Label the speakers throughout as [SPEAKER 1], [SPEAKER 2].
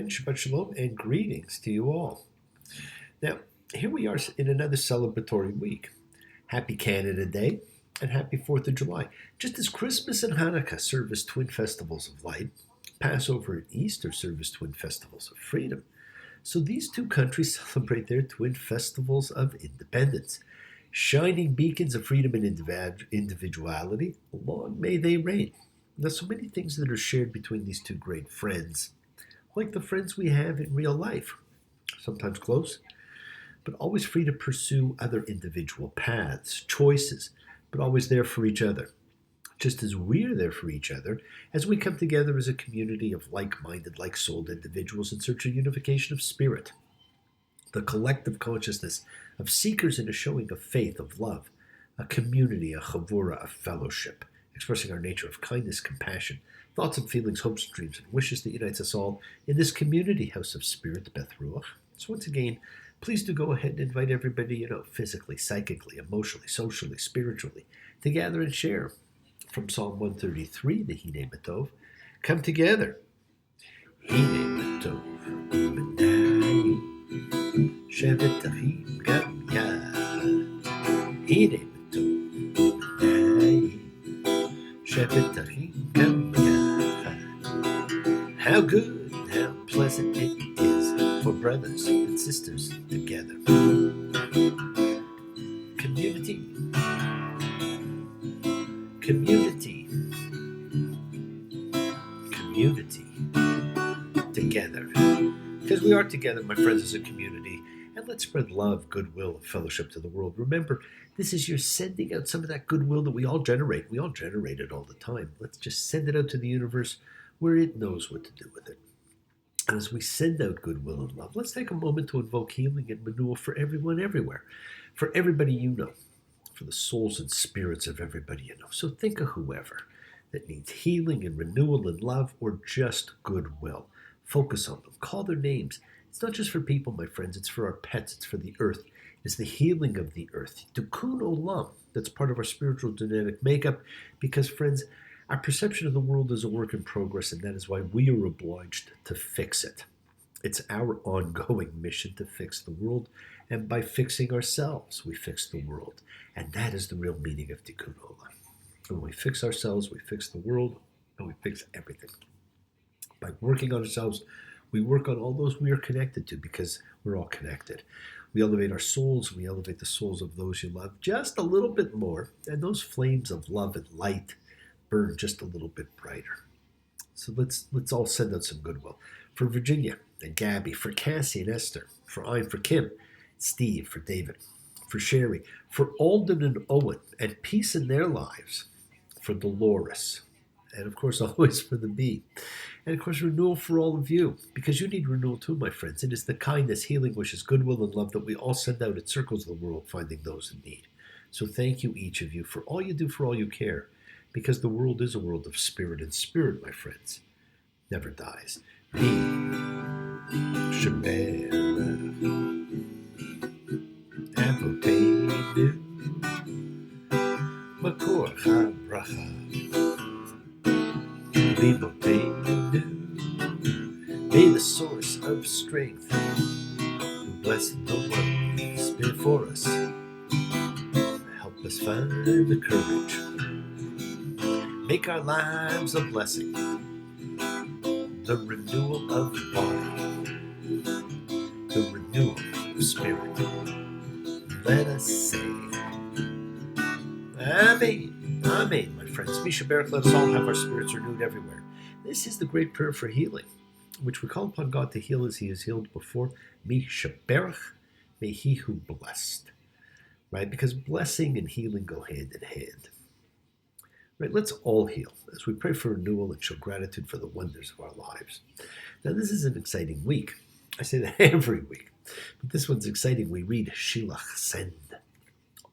[SPEAKER 1] And Shabbat Shalom and greetings to you all. Now, here we are in another celebratory week. Happy Canada Day and happy 4th of July. Just as Christmas and Hanukkah serve as twin festivals of light, Passover and Easter serve as twin festivals of freedom. So these two countries celebrate their twin festivals of independence. Shining beacons of freedom and individuality, long may they reign. There's so many things that are shared between these two great friends, like the friends we have in real life, sometimes close, but always free to pursue other individual paths, choices, but always there for each other. Just as we're there for each other, as we come together as a community of like-minded, like-souled individuals in search of unification of spirit. The collective consciousness of seekers in a showing of faith, of love, a community, a chavura, a fellowship, expressing our nature of kindness, compassion, thoughts and feelings, hopes, dreams, and wishes that unites us all in this community house of spirit, Beth Ruach. So once again, please do go ahead and invite everybody, physically, psychically, emotionally, socially, spiritually, to gather and share. From Psalm 133, the Hine Matov, come together. Hine Matov, Menai, Shevet Achim Gam Yad. Hine Matov, Menai, Shevet Achim Gam Yad. How good, how pleasant it is for brothers and sisters together. Community. Community together. Because we are together, my friends, as a community, and let's spread love, goodwill, and fellowship to the world. Remember, this is your sending out some of that goodwill that we all generate. We all generate it all the time. Let's just send it out to the universe where it knows what to do with it. And as we send out goodwill and love, let's take a moment to invoke healing and renewal for everyone everywhere, for everybody you know, for the souls and spirits of everybody you know. So think of whoever that needs healing and renewal and love or just goodwill. Focus on them. Call their names. It's not just for people, my friends. It's for our pets. It's for the earth. It's the healing of the earth. Tikkun olam. That's part of our spiritual genetic makeup because, friends, our perception of the world is a work in progress, and that is why we are obliged to fix it. It's our ongoing mission to fix the world, and by fixing ourselves, we fix the world. And that is the real meaning of Tikkun Olam. When we fix ourselves, we fix the world, and we fix everything. By working on ourselves, we work on all those we are connected to because we're all connected. We elevate our souls, we elevate the souls of those you love just a little bit more, and those flames of love and light burn just a little bit brighter. So let's all send out some goodwill. For Virginia and Gabby, for Cassie and Esther, for Ein, for Kim, Steve, for David, for Sherry, for Alden and Owen, and peace in their lives, for Dolores, and of course always for the bee. And of course renewal for all of you, because you need renewal too, my friends. It is the kindness, healing, wishes, goodwill, and love that we all send out. It circles the world, finding those in need. So thank you, each of you, for all you do, for all you care, because the world is a world of spirit, and spirit, my friends, never dies. Be Shemer Avoteinu Makor HaBracha Bimoteinu. May the source of strength who blessed the ones before us help us find the courage. Make our lives a blessing, the renewal of body, the renewal of spirit. Let us say, Amen, Amen, my friends. Misha Baruch, let us all have our spirits renewed everywhere. This is the great prayer for healing, which we call upon God to heal as He has healed before. Misha Baruch, may He who blessed. Right? Because blessing and healing go hand in hand. Right, let's all heal as we pray for renewal and show gratitude for the wonders of our lives. Now, this is an exciting week. I say that every week, but this one's exciting. We read shelach, send,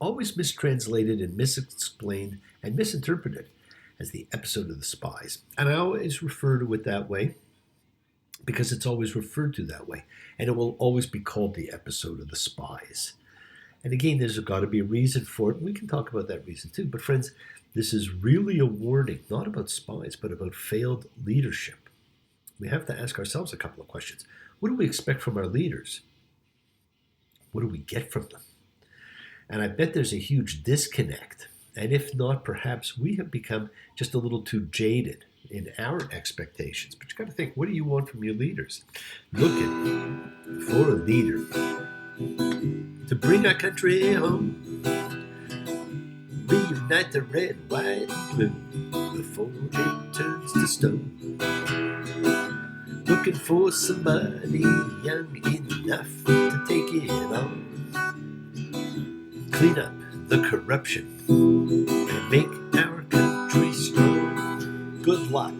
[SPEAKER 1] always mistranslated and misexplained and misinterpreted as the episode of the spies. And I always refer to it that way because it's always referred to that way, and it will always be called the episode of the spies. And again, there's got to be a reason for it. We can talk about that reason too. But friends, this is really a warning, not about spies, but about failed leadership. we have to ask ourselves a couple of questions. What do we expect from our leaders? What do we get from them? And I bet there's a huge disconnect. And if not, perhaps we have become just a little too jaded in our expectations. But you got to think, what do you want from your leaders? Looking for a leader to bring our country home, reunite the red, white, and blue before it turns to stone. Looking for somebody young enough to take it on, clean up the corruption and make our country strong. Good luck.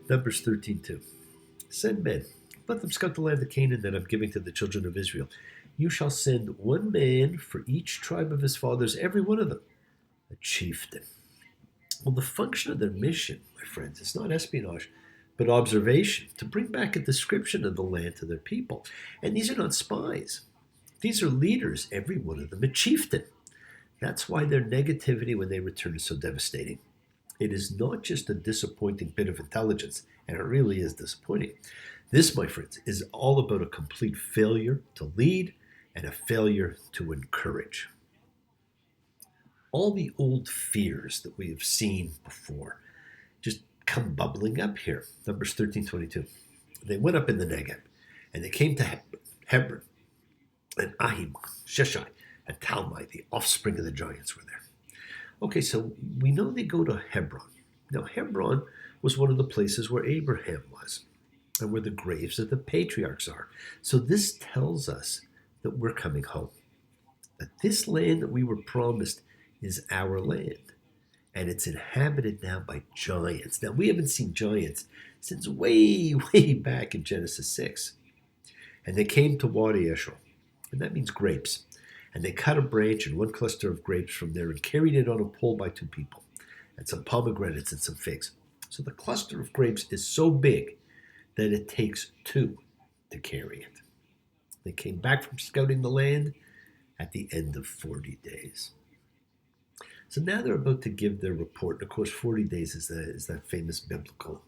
[SPEAKER 1] Numbers 13:2. Send men, let them scout the land of Canaan that I'm giving to the children of Israel. You shall send one man for each tribe of his fathers, every one of them, a chieftain. Well, the function of their mission, my friends, is not espionage, but observation, to bring back a description of the land to their people. And these are not spies. These are leaders, every one of them a chieftain. That's why their negativity when they return is so devastating. It is not just a disappointing bit of intelligence, and it really is disappointing. This, my friends, is all about a complete failure to lead and a failure to encourage. All the old fears that we have seen before just come bubbling up here. Numbers 13:22. They went up in the Negev, and they came to Hebron, and Ahiman, Sheshai, and Talmai, the offspring of the giants, were there. Okay, so we know they go to Hebron. Now, Hebron was one of the places where Abraham was, and where the graves of the patriarchs are. So this tells us that we're coming home. That this land that we were promised is our land. And it's inhabited now by giants. Now, we haven't seen giants since way, way back in Genesis 6. And they came to Wadi Eshel, and that means grapes. And they cut a branch and one cluster of grapes from there and carried it on a pole by two people, and some pomegranates and some figs. So the cluster of grapes is so big that it takes two to carry it. They came back from scouting the land at the end of 40 days. So now they're about to give their report. And of course, 40 days is that famous biblical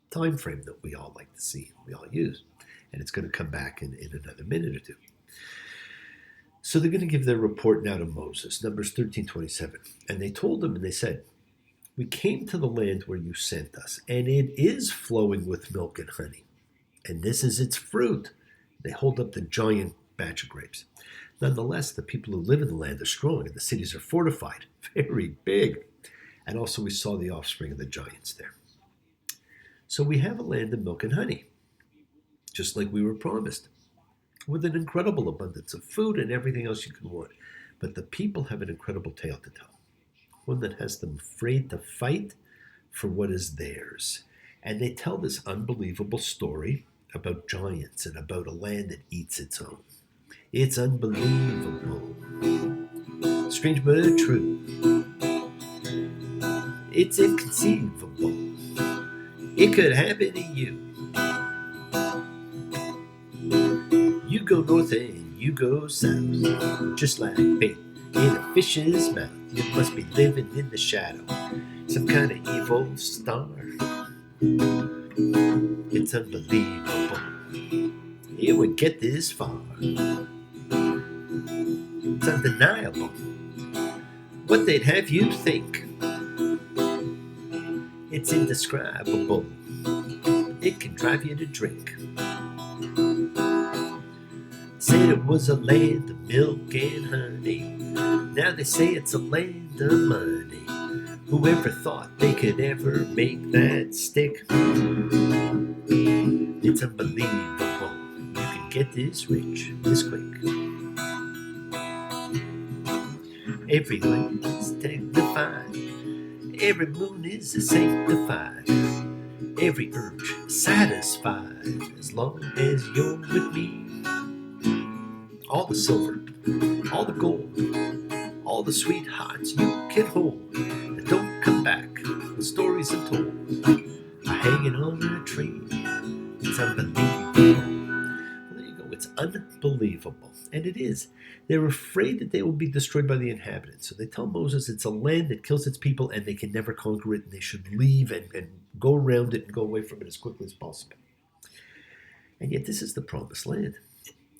[SPEAKER 1] time frame that we all like to see, we all use. And it's going to come back in another minute or two. So they're going to give their report now to Moses, Numbers 13:27. And they told him, and they said, we came to the land where you sent us, and it is flowing with milk and honey. And this is its fruit. They hold up the giant batch of grapes. Nonetheless, the people who live in the land are strong, and the cities are fortified, very big. And also we saw the offspring of the giants there. So we have a land of milk and honey, just like we were promised, with an incredible abundance of food and everything else you can want. But the people have an incredible tale to tell, one that has them afraid to fight for what is theirs. And they tell this unbelievable story about giants and about a land that eats its own. It's unbelievable, strange but true. It's inconceivable. It could happen to you. You go north and you go south, just like bait in a fish's mouth. You must be living in the shadow, some kind of evil star. It's unbelievable it would get this far. It's undeniable what they'd have you think. It's indescribable. It can drive you to drink. Said it was a land of milk and honey. Now they say it's a land of money. Whoever thought they could ever make that stick? It's unbelievable. You can get this rich this quick. Every land is dignified. Every moon is sanctified. Every urge satisfied as long as you're with me. All the silver, all the gold, all the sweethearts you can hold that don't come back. The stories are told are hanging on a tree. It's unbelievable. Well, there you go. It's unbelievable. And it is. They're afraid that they will be destroyed by the inhabitants. So they tell Moses it's a land that kills its people and they can never conquer it and they should leave and Go around it and go away from it as quickly as possible. And yet this is the promised land.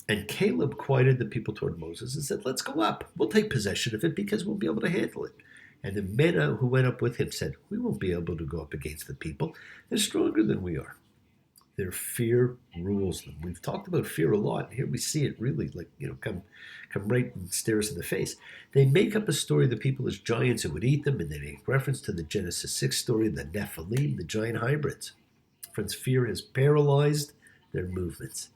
[SPEAKER 1] And Caleb quieted the people toward Moses and said, let's go up. We'll take possession of it because we'll be able to handle it. And the men who went up with him said, we won't be able to go up against the people. They're stronger than we are. Their fear rules them. We've talked about fear a lot, and here we see it really come right and stare us in the face. They make up a story of the people as giants who would eat them, and they make reference to the Genesis 6 story, the Nephilim, the giant hybrids. Friends, fear has paralyzed their movements.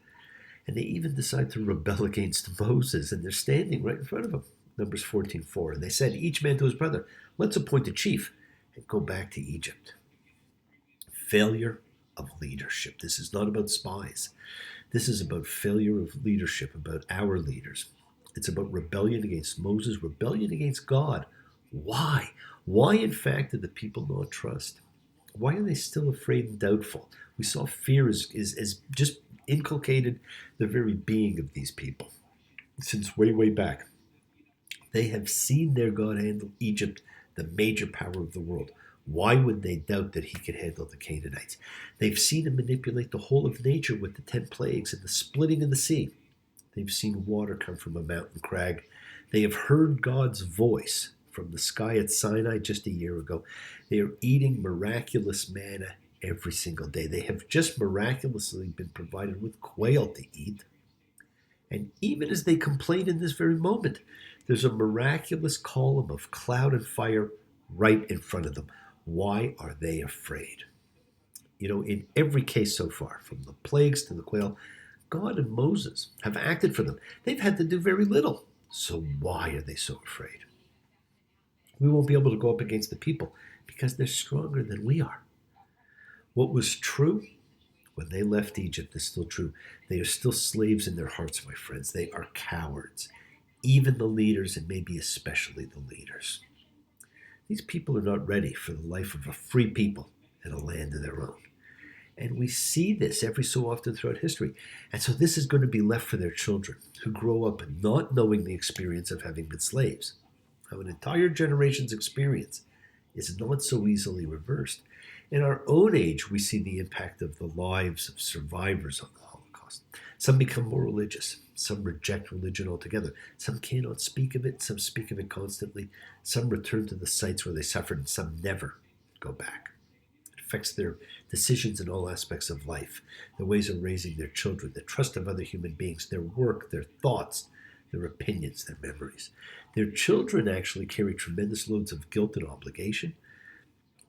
[SPEAKER 1] And they even decide to rebel against Moses, and they're standing right in front of him. Numbers 14:4. And they said, each man to his brother, let's appoint a chief and go back to Egypt. Failure of leadership. This is not about spies. This is about failure of leadership, about our leaders. It's about rebellion against Moses, rebellion against God. Why? Why, in fact, did the people not trust? Why are they still afraid and doubtful? We saw fear is just inculcated the very being of these people since way, way back. They have seen their God handle Egypt, the major power of the world. Why would they doubt that he could handle the Canaanites? They've seen him manipulate the whole of nature with the 10 plagues and the splitting of the sea. They've seen water come from a mountain crag. They have heard God's voice from the sky at Sinai just a year ago. They are eating miraculous manna every single day. They have just miraculously been provided with quail to eat. And even as they complain in this very moment, there's a miraculous column of cloud and fire right in front of them. Why are they afraid? In every case so far, from the plagues to the quail, God and Moses have acted for them. They've had to do very little. So why are they so afraid? We won't be able to go up against the people because they're stronger than we are. What was true when they left Egypt is still true. They are still slaves in their hearts, my friends. They are cowards, even the leaders, and maybe especially the leaders. These people are not ready for the life of a free people in a land of their own. And we see this every so often throughout history. And so this is going to be left for their children, who grow up not knowing the experience of having been slaves. How an entire generation's experience is not so easily reversed. In our own age, we see the impact of the lives of survivors of the Holocaust. Some become more religious. Some reject religion altogether. Some cannot speak of it. Some speak of it constantly. Some return to the sites where they suffered, and some never go back. It affects their decisions in all aspects of life, the ways of raising their children, the trust of other human beings, their work, their thoughts, their opinions, their memories. Their children actually carry tremendous loads of guilt and obligation,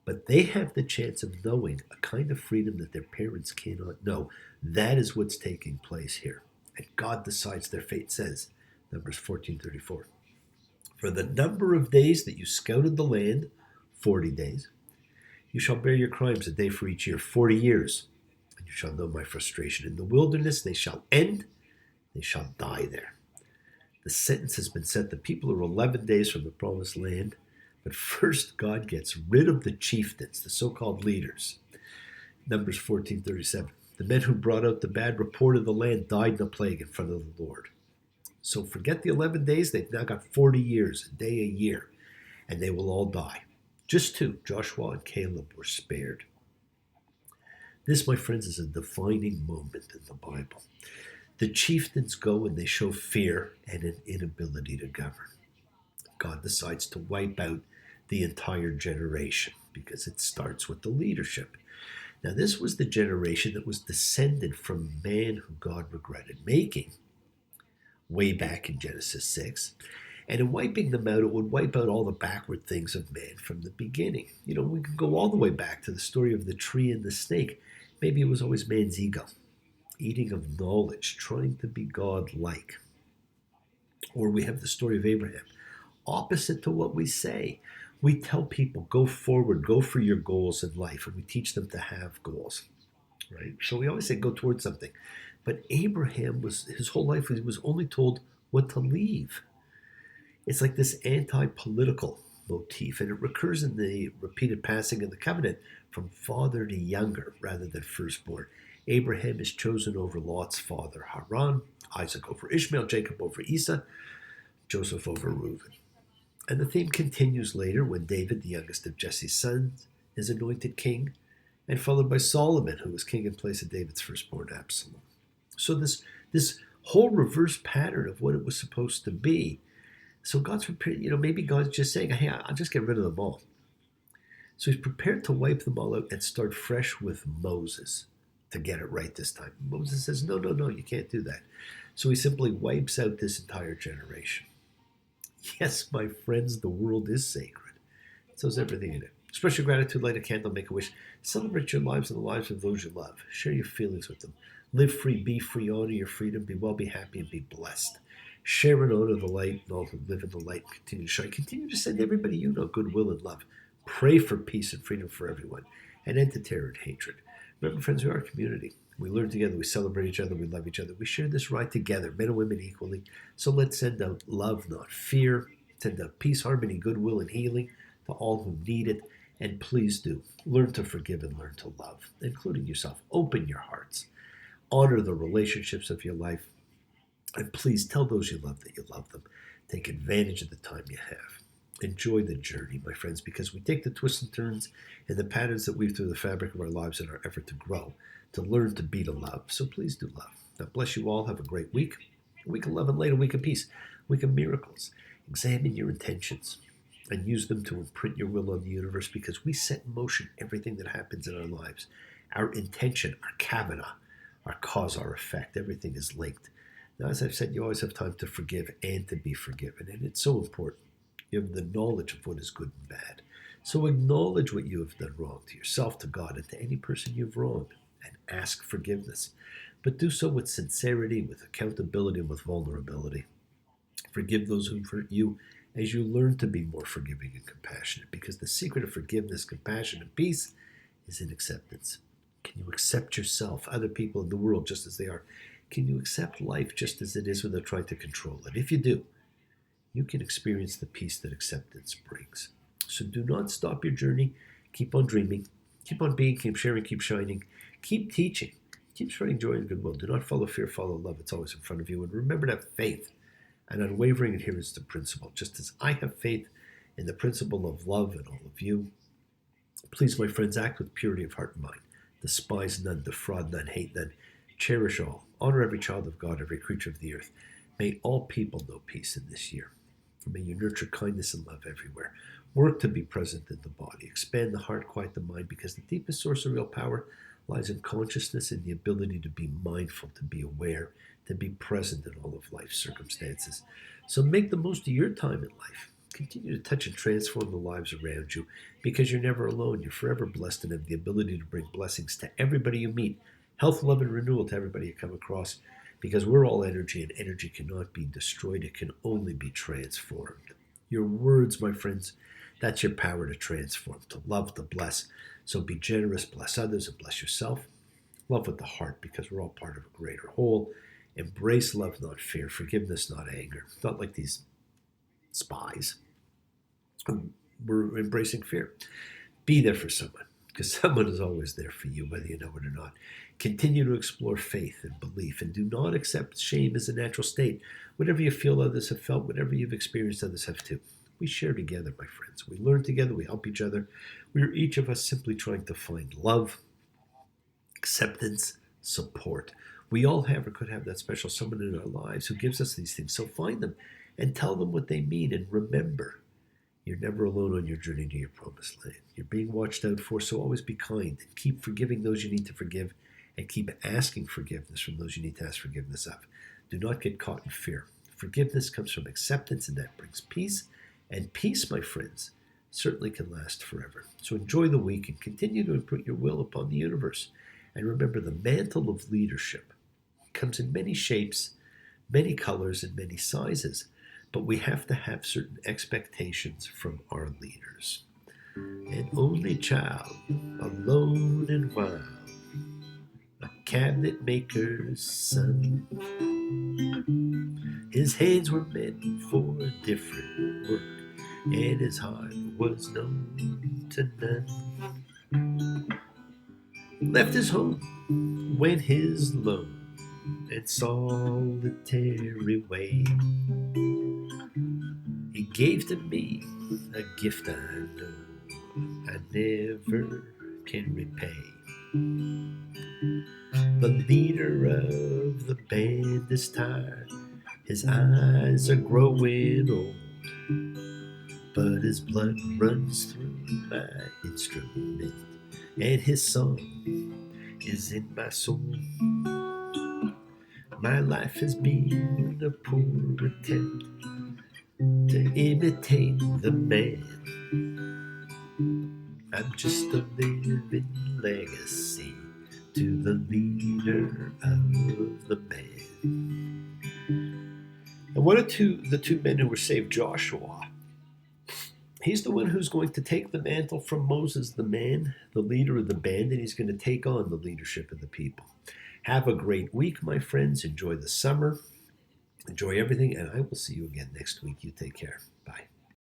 [SPEAKER 1] but they have the chance of knowing a kind of freedom that their parents cannot know. That is what's taking place here. And God decides their fate, says Numbers 14:34. For the number of days that you scouted the land, 40 days, you shall bear your crimes a day for each year, 40 years. And you shall know my frustration. In the wilderness they shall end, they shall die there. The sentence has been set. The people are 11 days from the promised land. But first, God gets rid of the chieftains, the so-called leaders. Numbers 14:37. The men who brought out the bad report of the land died in a plague in front of the Lord. So forget the 11 days. They've now got 40 years, a day a year, and they will all die. Just two, Joshua and Caleb, were spared. This, my friends, is a defining moment in the Bible. The chieftains go and they show fear and an inability to govern. God decides to wipe out the entire generation because it starts with the leadership. Now, this was the generation that was descended from man who God regretted making way back in Genesis 6. And in wiping them out, it would wipe out all the backward things of man from the beginning. We could go all the way back to the story of the tree and the snake. Maybe it was always man's ego, eating of knowledge, trying to be God-like. Or we have the story of Abraham. Opposite to what we say. We tell people, go forward, go for your goals in life, and we teach them to have goals, right? So we always say go towards something. But Abraham, his whole life, he was only told what to leave. It's like this anti-political motif, and it recurs in the repeated passing of the covenant from father to younger rather than firstborn. Abraham is chosen over Lot's father, Haran, Isaac over Ishmael, Jacob over Esau, Joseph over Reuben. And the theme continues later when David, the youngest of Jesse's sons, is anointed king. and followed by Solomon, who was king in place of David's firstborn Absalom. So this whole reverse pattern of what it was supposed to be. So God's prepared, maybe God's just saying, hey, I'll just get rid of them all. So he's prepared to wipe them all out and start fresh with Moses to get it right this time. Moses says, no, you can't do that. So he simply wipes out this entire generation. Yes, my friends, the world is sacred. So is everything in it. Express your gratitude, light a candle, make a wish. Celebrate your lives and the lives of those you love. Share your feelings with them. Live free, be free, honor your freedom, be well, be happy, and be blessed. Share and honor the light, and all who live in the light continue to shine. Continue to send everybody you know goodwill and love. Pray for peace and freedom for everyone, and end to terror and hatred. Remember, friends, we are a community. We learn together, we celebrate each other, we love each other. We share this ride together, men and women equally. So let's send out love, not fear. Send out peace, harmony, goodwill, and healing to all who need it. And please do learn to forgive and learn to love, including yourself. Open your hearts. Honor the relationships of your life. And please tell those you love that you love them. Take advantage of the time you have. Enjoy the journey, my friends, because we take the twists and turns and the patterns that weave through the fabric of our lives in our effort to grow, to learn to be to love. So please do love. God bless you all. Have a great week. A week of love and light, a week of peace, a week of miracles. Examine your intentions and use them to imprint your will on the universe, because we set in motion everything that happens in our lives. Our intention, our kavana, our cause, our effect, everything is linked. Now, as I've said, you always have time to forgive and to be forgiven, and it's so important. You have the knowledge of what is good and bad. So acknowledge what you have done wrong to yourself, to God, and to any person you've wronged, and ask forgiveness. But do so with sincerity, with accountability, and with vulnerability. Forgive those who hurt you as you learn to be more forgiving and compassionate, because the secret of forgiveness, compassion, and peace is in acceptance. Can you accept yourself, other people in the world just as they are? Can you accept life just as it is without trying to control it? If you do, you can experience the peace that acceptance brings. So do not stop your journey. Keep on dreaming. Keep on being, keep sharing, keep shining. Keep teaching. Keep spreading joy and goodwill. Do not follow fear, follow love. It's always in front of you. And remember to have faith and unwavering adherence to principle. Just as I have faith in the principle of love in all of you, please, my friends, act with purity of heart and mind. Despise none, defraud none, hate none. Cherish all. Honor every child of God, every creature of the earth. May all people know peace in this year. May you nurture kindness and love everywhere. Work to be present in the body. Expand the heart, quiet the mind, because the deepest source of real power lies in consciousness and the ability to be mindful, to be aware, to be present in all of life's circumstances. So make the most of your time in life. Continue to touch and transform the lives around you, because you're never alone. You're forever blessed and have the ability to bring blessings to everybody you meet, health, love, and renewal to everybody you come across, because we're all energy, and energy cannot be destroyed. It can only be transformed. Your words, my friends, that's your power to transform, to love, to bless. So be generous, bless others, and bless yourself. Love with the heart, because we're all part of a greater whole. Embrace love, not fear. Forgiveness, not anger. Not like these spies who were embracing fear. Be there for someone, because someone is always there for you, whether you know it or not. Continue to explore faith and belief, and do not accept shame as a natural state. Whatever you feel others have felt, whatever you've experienced, others have too. We share together, my friends. We learn together, we help each other. We are each of us simply trying to find love, acceptance, support. We all have or could have that special someone in our lives who gives us these things. So find them and tell them what they mean. And remember, you're never alone on your journey to your promised land. You're being watched out for, so always be kind. And keep forgiving those you need to forgive, and keep asking forgiveness from those you need to ask forgiveness of. Do not get caught in fear. Forgiveness comes from acceptance, and that brings peace. And peace, my friends, certainly can last forever. So enjoy the week and continue to imprint your will upon the universe. And remember, the mantle of leadership comes in many shapes, many colors, and many sizes. But we have to have certain expectations from our leaders. An only child, alone and wild, a cabinet maker's son. His hands were meant for different work, and his heart was known to none. Left his home, went his lone and solitary way. He gave to me a gift I know I never can repay. The leader of the band is tired. His eyes are growing old, but his blood runs through my instrument, and his song is in my soul. My life has been a poor attempt to imitate the man. I'm just a living legacy to the leader of the band. And what are the two men who were saved? Joshua. He's the one who's going to take the mantle from Moses, the man, the leader of the band, and he's going to take on the leadership of the people. Have a great week, my friends. Enjoy the summer. Enjoy everything, and I will see you again next week. You take care.